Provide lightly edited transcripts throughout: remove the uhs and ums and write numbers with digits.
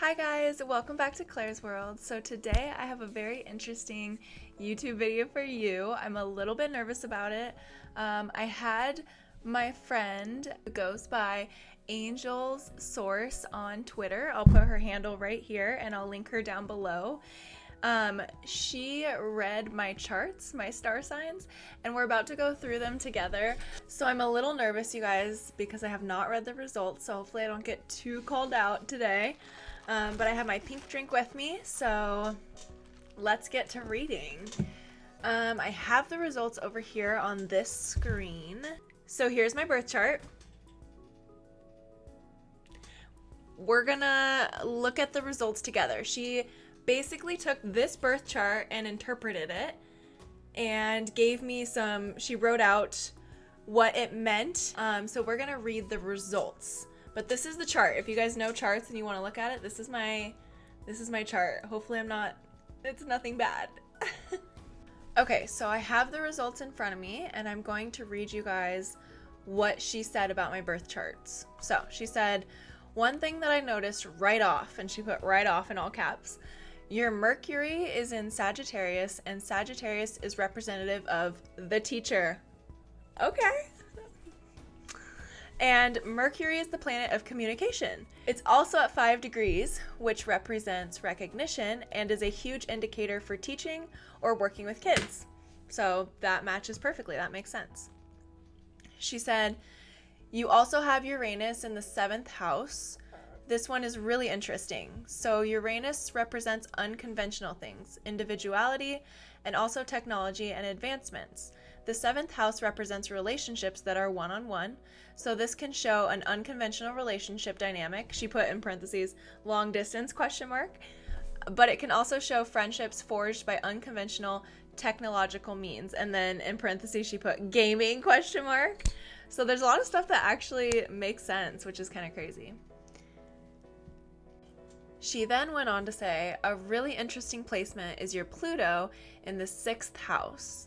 Hi guys, welcome back to Claire's World. So today I have a very interesting YouTube video for you. I'm a little bit nervous about it. I had my friend who goes by Angel's Source on Twitter. I'll put her handle right here and I'll link her down below. She read my charts, my star signs, and we're about to go through them together. So I'm a little nervous, you guys, because I have not read the results, so hopefully I don't get too called out today. But I have my pink drink with me, so let's get to reading. I have the results over here on this screen. So here's my birth chart. We're gonna look at the results together. She basically took this birth chart and interpreted it and gave me she wrote out what it meant. So we're gonna read the results. But this is the chart. If you guys know charts and you want to look at it, this is my chart. Hopefully it's nothing bad. Okay, so I have the results in front of me and I'm going to read you guys what she said about my birth charts. So she said, one thing that I noticed right off, and she put right off in all caps, your Mercury is in Sagittarius and Sagittarius is representative of the teacher. Okay. And Mercury is the planet of communication. It's also at 5 degrees, which represents recognition and is a huge indicator for teaching or working with kids. So that matches perfectly. That makes sense. She said, you also have Uranus in the 7th house. This one is really interesting. So Uranus represents unconventional things, individuality, and also technology and advancements. The 7th house represents relationships that are one-on-one, so this can show an unconventional relationship dynamic. She put in parentheses, long distance, ? But it can also show friendships forged by unconventional technological means. And then in parentheses, she put gaming ? So there's a lot of stuff that actually makes sense, which is kind of crazy. She then went on to say, a really interesting placement is your Pluto in the 6th house.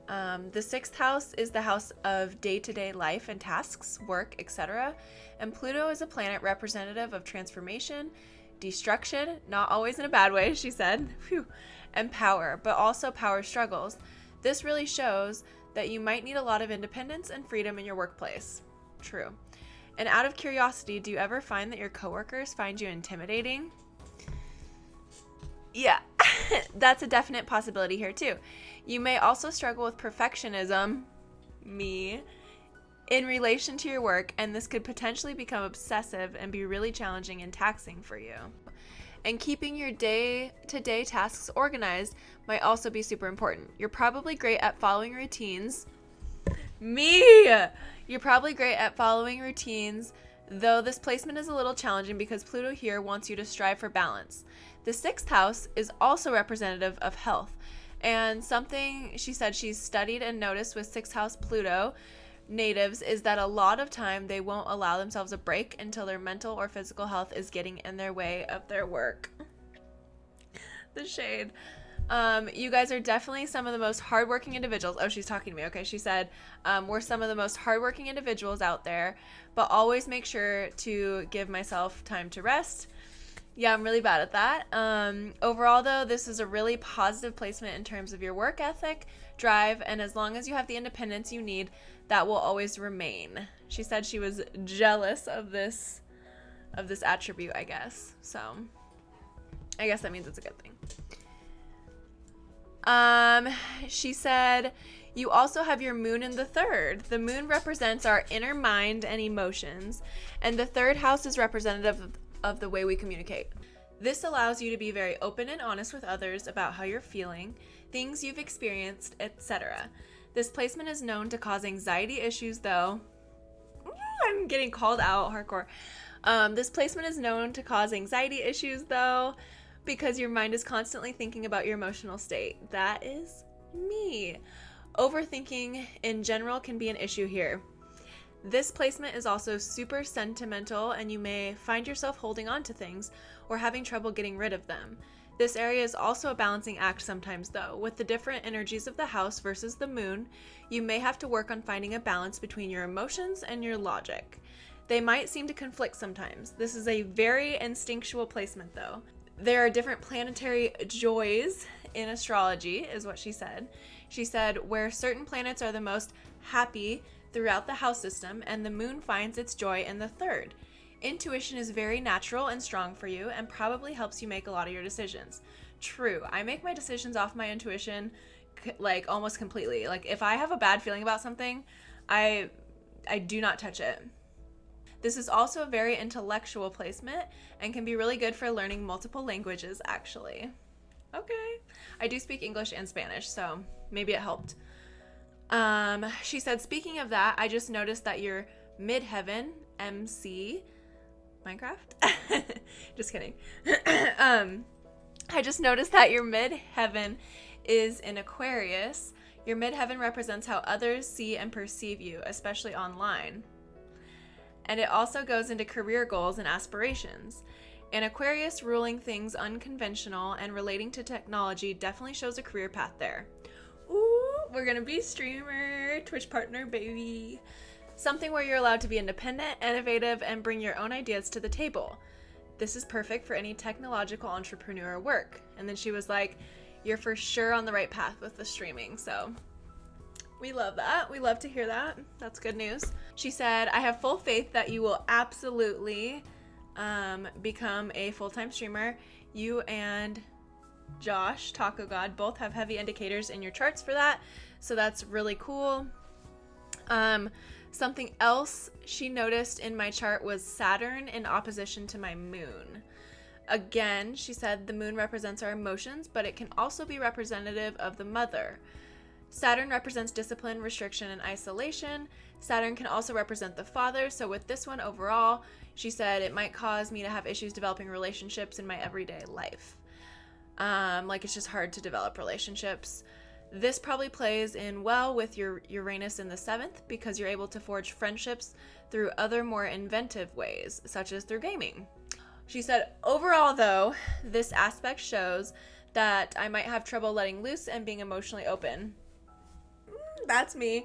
The 6th house is the house of day-to-day life and tasks, work, etc. And Pluto is a planet representative of transformation, destruction, not always in a bad way, she said, and power, but also power struggles. This really shows that you might need a lot of independence and freedom in your workplace. True. And out of curiosity, do you ever find that your coworkers find you intimidating? Yeah, that's a definite possibility here too. You may also struggle with perfectionism, me, in relation to your work, and this could potentially become obsessive and be really challenging and taxing for you. And keeping your day-to-day tasks organized might also be super important. You're probably great at following routines. Me! You're probably great at following routines, though this placement is a little challenging because Pluto here wants you to strive for balance. The 6th house is also representative of health. And something she said she's studied and noticed with 6th house Pluto natives is that a lot of time they won't allow themselves a break until their mental or physical health is getting in their way of their work. The shade. You guys are definitely some of the most hardworking individuals. Oh, she's talking to me. Okay, she said, we're some of the most hardworking individuals out there, but always make sure to give myself time to rest. Yeah, I'm really bad at that. Overall, though, this is a really positive placement in terms of your work ethic, drive, and as long as you have the independence you need, that will always remain. She said she was jealous of this attribute, I guess. So I guess that means it's a good thing. She said, you also have your moon in the 3rd. The moon represents our inner mind and emotions, and the 3rd house is representative of the way we communicate. This allows you to be very open and honest with others about how you're feeling, things you've experienced, etc. This placement is known to cause anxiety issues, though. I'm getting called out hardcore. This placement is known to cause anxiety issues, though, because your mind is constantly thinking about your emotional state. That is me. Overthinking in general can be an issue here. This placement is also super sentimental, and you may find yourself holding on to things or having trouble getting rid of them. This area is also a balancing act sometimes, though. With the different energies of the house versus the moon, you may have to work on finding a balance between your emotions and your logic. They might seem to conflict sometimes. This is a very instinctual placement, though. There are different planetary joys in astrology, is what she said. She said, where certain planets are the most happy throughout the house system, and the moon finds its joy in the third. Intuition is very natural and strong for you and probably helps you make a lot of your decisions. True. I make my decisions off my intuition like almost completely. Like if I have a bad feeling about something, I do not touch it. This is also a very intellectual placement and can be really good for learning multiple languages, actually. Okay. I do speak English and Spanish, so maybe it helped. She said, speaking of that, I just noticed that your midheaven, MC, Minecraft? Just kidding. I just noticed that your midheaven is in Aquarius. Your midheaven represents how others see and perceive you, especially online. And it also goes into career goals and aspirations. An Aquarius ruling things unconventional and relating to technology definitely shows a career path there. Ooh, we're gonna be streamer, Twitch partner, baby. Something where you're allowed to be independent, innovative, and bring your own ideas to the table. This is perfect for any technological entrepreneur work. And then she was like, you're for sure on the right path with the streaming, so we love that. We love to hear that. That's good news. She said, I have full faith that you will absolutely become a full-time streamer. You and Josh, Taco God, both have heavy indicators in your charts for that. So that's really cool. Something else she noticed in my chart was Saturn in opposition to my moon. Again, she said the moon represents our emotions, but it can also be representative of the mother. Saturn represents discipline, restriction, and isolation. Saturn can also represent the father. So with this one overall, she said it might cause me to have issues developing relationships in my everyday life. Like it's just hard to develop relationships. This probably plays in well with your Uranus in the 7th because you're able to forge friendships through other more inventive ways, such as through gaming. She said, overall though, this aspect shows that I might have trouble letting loose and being emotionally open. That's me.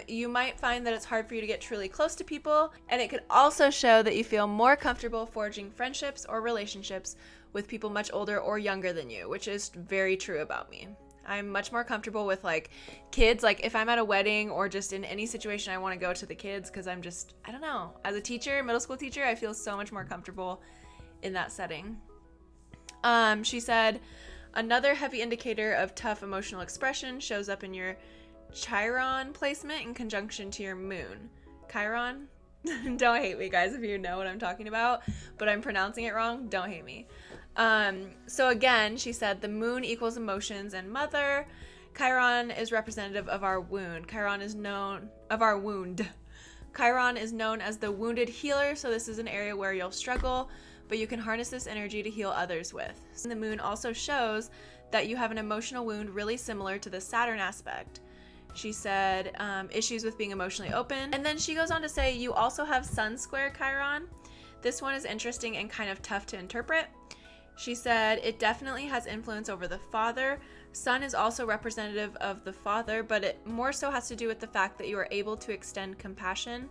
You might find that it's hard for you to get truly close to people, and it could also show that you feel more comfortable forging friendships or relationships with people much older or younger than you, which is very true about me. I'm much more comfortable with like kids. Like if I'm at a wedding or just in any situation, I want to go to the kids because I'm just, I don't know. As a teacher, middle school teacher, I feel so much more comfortable in that setting. She said, another heavy indicator of tough emotional expression shows up in your Chiron placement in conjunction to your moon. Chiron? Don't hate me, guys, if you know what I'm talking about, but I'm pronouncing it wrong. Don't hate me. So again, she said the moon equals emotions and mother. Chiron is representative of our wound. Chiron is known as the wounded healer, so this is an area where you'll struggle, but you can harness this energy to heal others with. So the moon also shows that you have an emotional wound really similar to the Saturn aspect. She said issues with being emotionally open. And then she goes on to say you also have Sun square Chiron. This one is interesting and kind of tough to interpret. She said it definitely has influence over the father. Sun is also representative of the father, but it more so has to do with the fact that you are able to extend compassion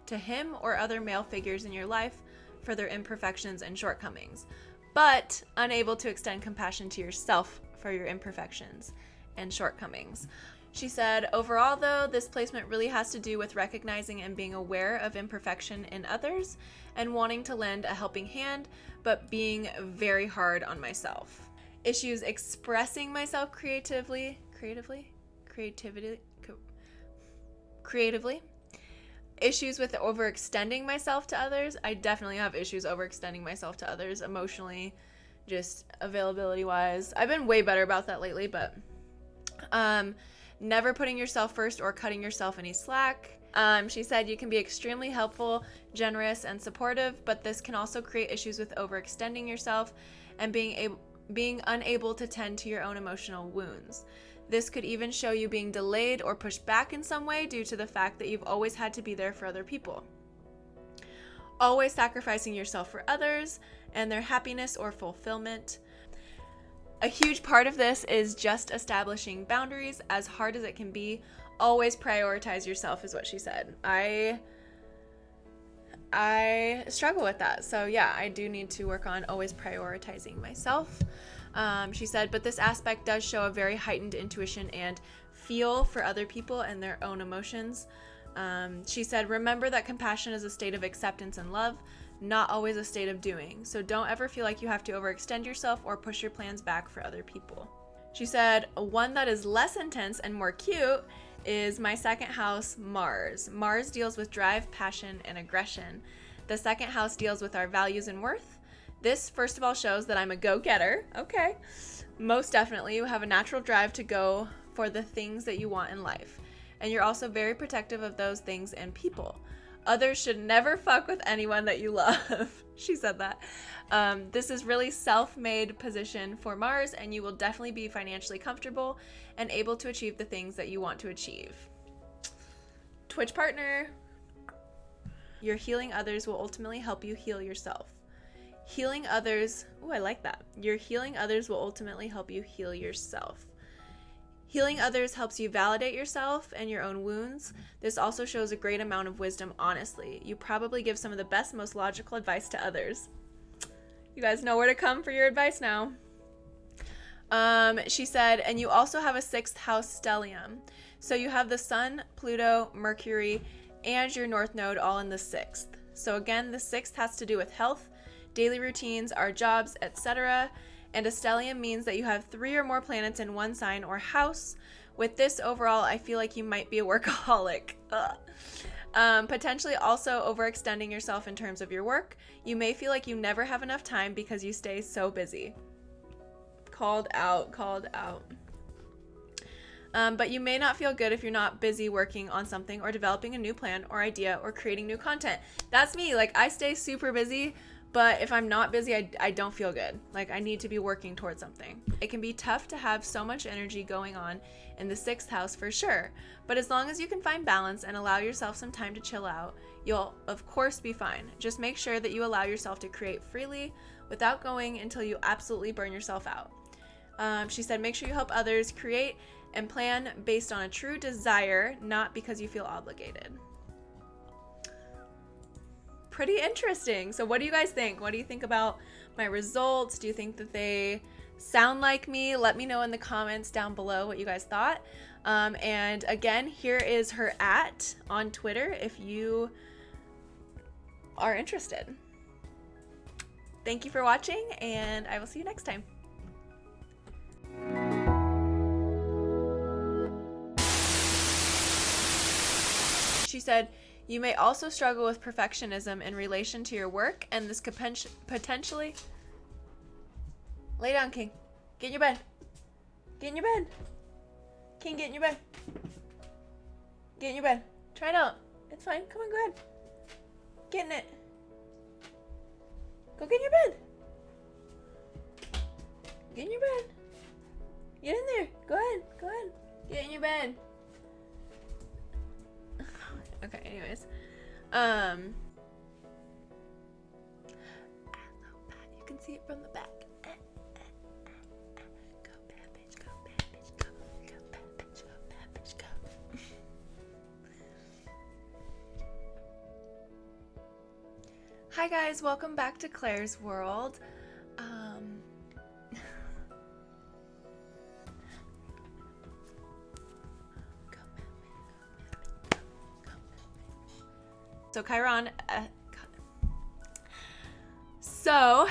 to him or other male figures in your life for their imperfections and shortcomings, but unable to extend compassion to yourself for your imperfections and shortcomings. She said, overall though, this placement really has to do with recognizing and being aware of imperfection in others and wanting to lend a helping hand, but being very hard on myself. Issues expressing myself creatively. Issues with overextending myself to others. I definitely have issues overextending myself to others emotionally, just availability wise. I've been way better about that lately, but never putting yourself first or cutting yourself any slack. She said you can be extremely helpful, generous, and supportive, but this can also create issues with overextending yourself and being unable to tend to your own emotional wounds. This could even show you being delayed or pushed back in some way due to the fact that you've always had to be there for other people. Always sacrificing yourself for others and their happiness or fulfillment. A huge part of this is just establishing boundaries, as hard as it can be. Always prioritize yourself is what she said. I struggle with that. So yeah, I do need to work on always prioritizing myself. She said, but this aspect does show a very heightened intuition and feel for other people and their own emotions. She said, remember that compassion is a state of acceptance and love, not always a state of doing. So don't ever feel like you have to overextend yourself or push your plans back for other people. She said, one that is less intense and more cute is my second house, Mars. Mars deals with drive, passion, and aggression. The second house deals with our values and worth. This, first of all, shows that I'm a go-getter. Okay. Most definitely, you have a natural drive to go for the things that you want in life. And you're also very protective of those things and people. Others should never fuck with anyone that you love. She said that. This is really self-made position for Mars, and you will definitely be financially comfortable and able to achieve the things that you want to achieve. Twitch partner. Your healing others will ultimately help you heal yourself. Healing others, I like that. Your healing others will ultimately help you heal yourself. Healing others helps you validate yourself and your own wounds. This also shows a great amount of wisdom, honestly. You probably give some of the best, most logical advice to others. You guys know where to come for your advice now. She said, and you also have a sixth house stellium. So you have the Sun, Pluto, Mercury, and your North Node all in the sixth. So again, the sixth has to do with health, daily routines, our jobs, etc. And a stellium means that you have 3 or more planets in one sign or house. With this overall, I feel like you might be a workaholic. Potentially also overextending yourself in terms of your work. You may feel like you never have enough time because you stay so busy. Called out. But you may not feel good if you're not busy working on something or developing a new plan or idea or creating new content. That's me. Like, I stay super busy, but if I'm not busy, I don't feel good. Like, I need to be working towards something. It can be tough to have so much energy going on in the sixth house for sure. But as long as you can find balance and allow yourself some time to chill out, you'll of course be fine. Just make sure that you allow yourself to create freely without going until you absolutely burn yourself out. She said, make sure you help others create and plan based on a true desire, not because you feel obligated. Pretty interesting. So what do you guys think? What do you think about my results? Do you think that they sound like me? Let me know in the comments down below what you guys thought. And again, here is her @ on Twitter if you are interested. Thank you for watching, and I will see you next time. She said, you may also struggle with perfectionism in relation to your work, and this could potentially... Lay down, King. Get in your bed. Get in your bed. King, get in your bed. Get in your bed. Try it out. It's fine. Come on, go ahead. Get in it. Go get in your bed. Get in your bed. Get in there. Go ahead. Go ahead. Get in your bed. Okay, anyways. You can see it from the back. Go bad bitch, go bad bitch, go. Go bad bitch, go bad bitch, go. Hi guys, welcome back to Claire's World. So Chiron, so